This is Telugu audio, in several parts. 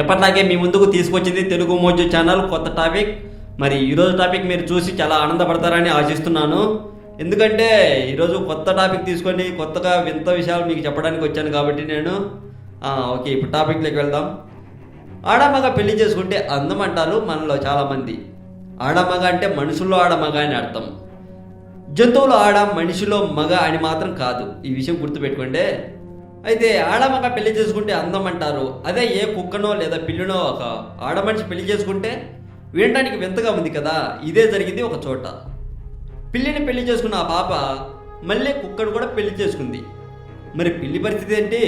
ఎప్పటిలాగే మీ ముందుకు తీసుకొచ్చింది తెలుగు మోజు ఛానల్ కొత్త టాపిక్. మరి ఈరోజు టాపిక్ మీరు చూసి చాలా ఆనందపడతారని ఆశిస్తున్నాను. ఎందుకంటే ఈరోజు కొత్త టాపిక్ తీసుకొని కొత్తగా వింత విషయాలు మీకు చెప్పడానికి వచ్చాను కాబట్టి నేను ఓకే ఇప్పుడు టాపిక్లోకి వెళ్దాం. ఆడమగ పెళ్లి చేసుకుంటే అందం అంటారు మనలో చాలామంది. ఆడమగ అంటే మనుషుల్లో ఆడమగ అని అర్థం. జంతువులు ఆడ మనిషిలో మగ అని మాత్రం కాదు, ఈ విషయం గుర్తుపెట్టుకోండి. అయితే ఆడమగ పెళ్లి చేసుకుంటే అందం అంటారు. అదే ఏ కుక్కనో లేదా పిల్లినో ఒక ఆడమనిషి పెళ్లి చేసుకుంటే వినడానికి వింతగా ఉంది కదా. ఇదే జరిగింది ఒక చోట. పిల్లిని పెళ్లి చేసుకున్న ఆ పాప మళ్ళీ కుక్కను కూడా పెళ్లి చేసుకుంది. మరి పిల్లి పరిస్థితి ఏంటి?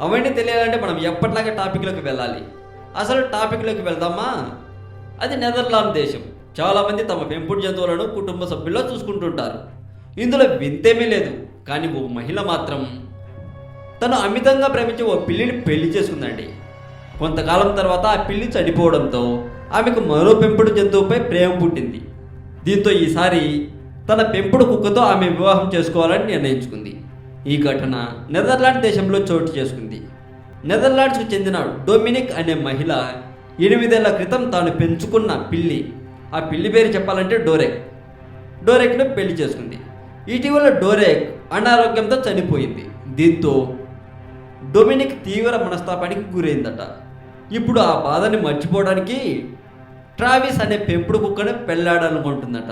అవన్నీ తెలియాలంటే మనం ఎప్పటిలాగే టాపిక్లోకి వెళ్ళాలి. అసలు టాపిక్లోకి వెళ్దామా? అది నెదర్లాండ్ దేశం. చాలామంది తమ పెంపుడు జంతువులను కుటుంబ సభ్యుల్లో చూసుకుంటుంటారు. ఇందులో వింతేమీ లేదు. కానీ ఓ మహిళ మాత్రం తను అమితంగా ప్రేమించి ఓ పిల్లిని పెళ్లి చేసుకుందండి. కొంతకాలం తర్వాత ఆ పిల్లి చనిపోవడంతో ఆమెకు మరో పెంపుడు జంతువుపై ప్రేమ పుట్టింది. దీంతో ఈసారి తన పెంపుడు కుక్కతో ఆమె వివాహం చేసుకోవాలని నిర్ణయించుకుంది. ఈ ఘటన నెదర్లాండ్ దేశంలో చోటు చేసుకుంది. నెదర్లాండ్స్కు చెందిన డొమినిక్ అనే మహిళ 8 ఏళ్ల క్రితం తాను పెంచుకున్న పిల్లి, ఆ పిల్లి పేరు చెప్పాలంటే డోరెక్ను పెళ్లి చేసుకుంది. ఇటీవల డోరెక్ అనారోగ్యంతో చనిపోయింది. దీంతో డొమినిక్ తీవ్ర మనస్తాపానికి గురైందట. ఇప్పుడు ఆ బాధని మర్చిపోవడానికి ట్రావిస్ అనే పెంపుడు కుక్కను పెళ్లాడాలనుకుంటుందట.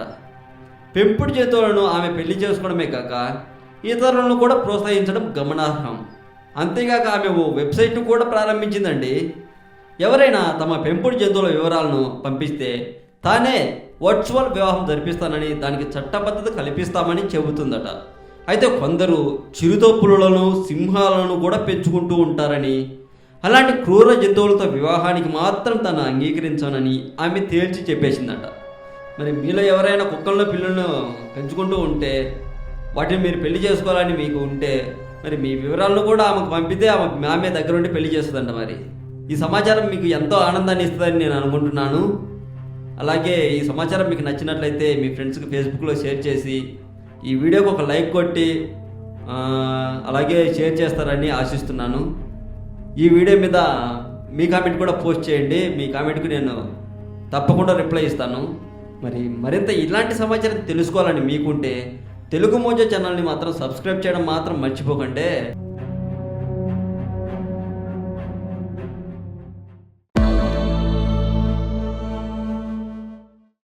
పెంపుడు జంతువులను ఆమె పెళ్లి చేసుకోవడమే కాక ఇతరులను కూడా ప్రోత్సహించడం గమనార్హం. అంతేగాక ఆమె ఓ వెబ్సైట్ను కూడా ప్రారంభించిందండి. ఎవరైనా తమ పెంపుడు జంతువుల వివరాలను పంపిస్తే తానే వర్చువల్ వివాహం జరిపిస్తానని, దానికి చట్టబద్ధత కల్పిస్తామని చెబుతుందట. అయితే కొందరు చిరుతపులులను, సింహాలను కూడా పెంచుకుంటూ ఉంటారని, అలాంటి క్రూర జంతువులతో వివాహానికి మాత్రం తను అంగీకరించానని ఆమె తేల్చి చెప్పేసిందట. మరి మీలో ఎవరైనా కుక్కలను పిల్లలను పెంచుకుంటూ ఉంటే, వాటిని మీరు పెళ్లి చేసుకోవాలని మీకు ఉంటే మరి మీ వివరాలను కూడా ఆమెకు పంపితే ఆమె దగ్గర ఉండి పెళ్లి చేస్తుందంట. మరి ఈ సమాచారం మీకు ఎంతో ఆనందాన్ని ఇస్తుందని నేను అనుకుంటున్నాను. అలాగే ఈ సమాచారం మీకు నచ్చినట్లయితే మీ ఫ్రెండ్స్కి ఫేస్బుక్లో షేర్ చేసి ఈ వీడియోకి ఒక లైక్ కొట్టి అలాగే షేర్ చేస్తారని ఆశిస్తున్నాను. ఈ వీడియో మీద మీ కామెంట్ కూడా పోస్ట్ చేయండి. మీ కామెంట్కి నేను తప్పకుండా రిప్లై ఇస్తాను. మరి మరింత ఇలాంటి సమాచారం తెలుసుకోవాలని మీకుంటే తెలుగు మోజో ఛానల్ని మాత్రం సబ్స్క్రైబ్ చేయడం మాత్రం మర్చిపోకండి.